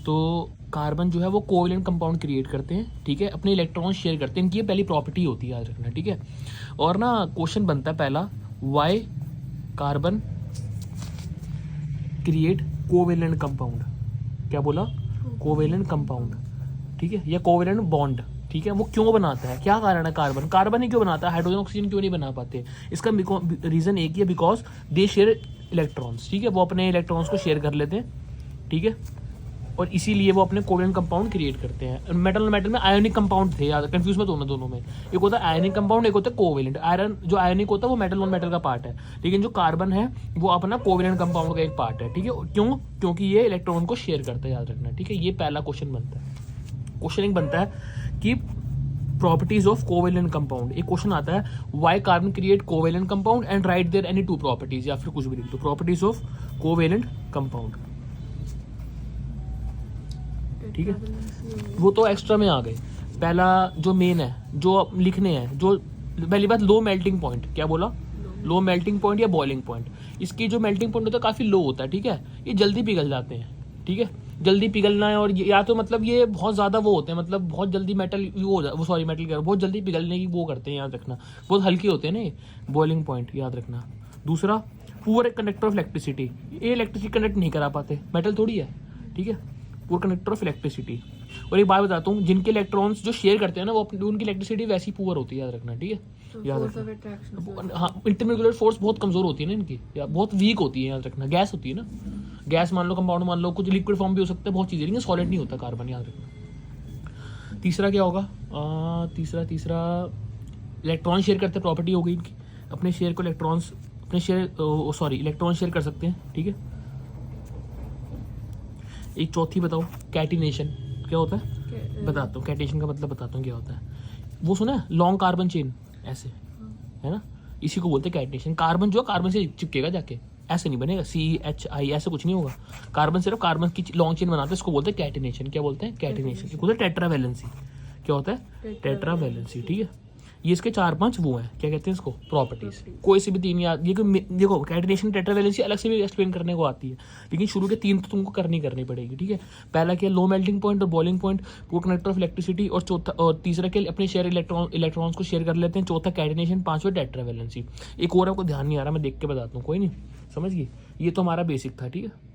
तो कार्बन जो है वो कोवेलेंट कंपाउंड क्रिएट करते हैं, ठीक है, अपने इलेक्ट्रॉन शेयर करते हैं, इनकी ये पहली प्रॉपर्टी होती है, याद रखना, ठीक है। और ना क्वेश्चन बनता है पहला, why carbon create covalent compound, क्या बोला, कोवेलेंट कंपाउंड, ठीक है, या कोवेलेंट बॉन्ड, ठीक है, वो क्यों बनाता है, क्या कारण है, कार्बन ही क्यों बनाता है, हाइड्रोजन ऑक्सीजन क्यों नहीं बना पाते। इसका रीजन एक ही है, बिकॉज दे शेयर इलेक्ट्रॉन्स, ठीक है, वो अपने इलेक्ट्रॉन्स को शेयर कर लेते हैं, ठीक है, और इसीलिए वो अपने कोवेलेंट कंपाउंड क्रिएट करते हैं। मेटल और मेटल में आयोनिक कंपाउंड थे, याद, कंफ्यूज मत होना दोनों में, एक होता है आयोनिक कंपाउंड, एक होता है कोवेलेंट। आयरन जो आयोनिक होता है वो मेटल और मेटल का पार्ट है, लेकिन जो कार्बन है वो अपना कोवेलेंट कंपाउंड का एक पार्ट है, ठीक है, क्यों, क्योंकि ये इलेक्ट्रॉन को शेयर करता है, याद रखना, ठीक है। ये पहला क्वेश्चन बनता है। क्वेश्चन एक बनता है कि प्रॉपर्टीज ऑफ कोवेलेंट कंपाउंड, एक क्वेश्चन आता है, why carbon create covalent compound and write there any two properties, या फिर कुछ भी लिख दो, प्रॉपर्टीज ऑफ कोवेलेंट कंपाउंड, ठीक है। वो तो एक्स्ट्रा में आ गए। पहला जो मेन है, जो लिखने हैं, जो पहली बात, लो मेल्टिंग पॉइंट, क्या बोला, लो मेल्टिंग पॉइंट या बॉइलिंग पॉइंट। इसकी जो मेल्टिंग पॉइंट होता है काफ़ी लो होता है, ठीक है, ये जल्दी पिघल जाते हैं, ठीक है, जल्दी पिघलना है, और या तो मतलब ये बहुत ज़्यादा वो होते हैं, मतलब बहुत जल्दी मेटल वो सॉरी मेटल कह, बहुत जल्दी पिघलने की वो करते हैं, याद रखना, बहुत हल्के होते हैं ना ये, बॉइलिंग पॉइंट, याद रखना। दूसरा, पुअर कंडक्टर ऑफ इलेक्ट्रिसिटी, ये इलेक्ट्रिसिटी कंडक्ट नहीं करा पाते, मेटल थोड़ी है, ठीक है, पुअर कंडक्टर ऑफ इलेक्ट्रिसिटी। और एक बात बताता हूँ, जिनके इलेक्ट्रॉन्स जो शेयर करते हैं ना, वो उनकी इलेक्ट्रिसिटी वैसी पुअर होती है, याद रखना, ठीक है, याद रखना। हाँ, इंटरमोलिकुलर फोर्स बहुत कमजोर होती है ना इनकी, या बहुत वीक होती है, याद रखना। गैस होती है ना, गैस मान लो, कंपाउंड मान लो, कुछ लिक्विड फॉर्म भी हो सकता है, बहुत चीज़ें, लेकिन सॉलिड नहीं होता कार्बन, याद रखना। तीसरा क्या होगा, तीसरा इलेक्ट्रॉन शेयर करते, प्रॉपर्टी हो गई इनकी, अपने शेयर को इलेक्ट्रॉन्स, अपने शेयर इलेक्ट्रॉन शेयर कर सकते हैं, ठीक है। एक चौथी बताओ, कैटिनेशन क्या होता है, बताता हूँ, कैटिनेशन का मतलब बताता हूँ क्या होता है। वो सुना है, लॉन्ग कार्बन चेन, ऐसे है ना, इसी को बोलते हैं कैटिनेशन। कार्बन जो कार्बन से चिपकेगा जाके, ऐसे नहीं बनेगा, CHI ऐसे कुछ नहीं होगा, कार्बन सिर्फ कार्बन की लॉन्ग चेन बनाते हैं, इसको बोलते हैं कैटिनेशन। क्या बोलते हैं, कैटिनेशन। बोलते हैं टेट्रावैलेंसी, क्या होता है, टेट्रावैलेंसी, ठीक है। ये इसके 4-5 वो हैं, क्या कहते हैं इसको, प्रॉपर्टीज, कोई से भी 3 याद, ये देखो, कैटिनेशन टेट्रावैलेंसी अलग से भी एक्सप्लेन करने को आती है, लेकिन शुरू के 3 तो तुमको करनी पड़ेगी, ठीक है। पहला क्या, लो मेल्टिंग पॉइंट और boiling point, poor conductor of electricity, और चौथा और तीसरा क्या, अपने शेयर इलेक्ट्रॉन्स को शेयर कर लेते हैं, चौथा कैटिनेशन, 5वां टेट्रावैलेंसी। एक और आपको ध्यान नहीं आ रहा, मैं देख के बताता हूँ, कोई नहीं, समझ गई, ये तो हमारा बेसिक था, ठीक है।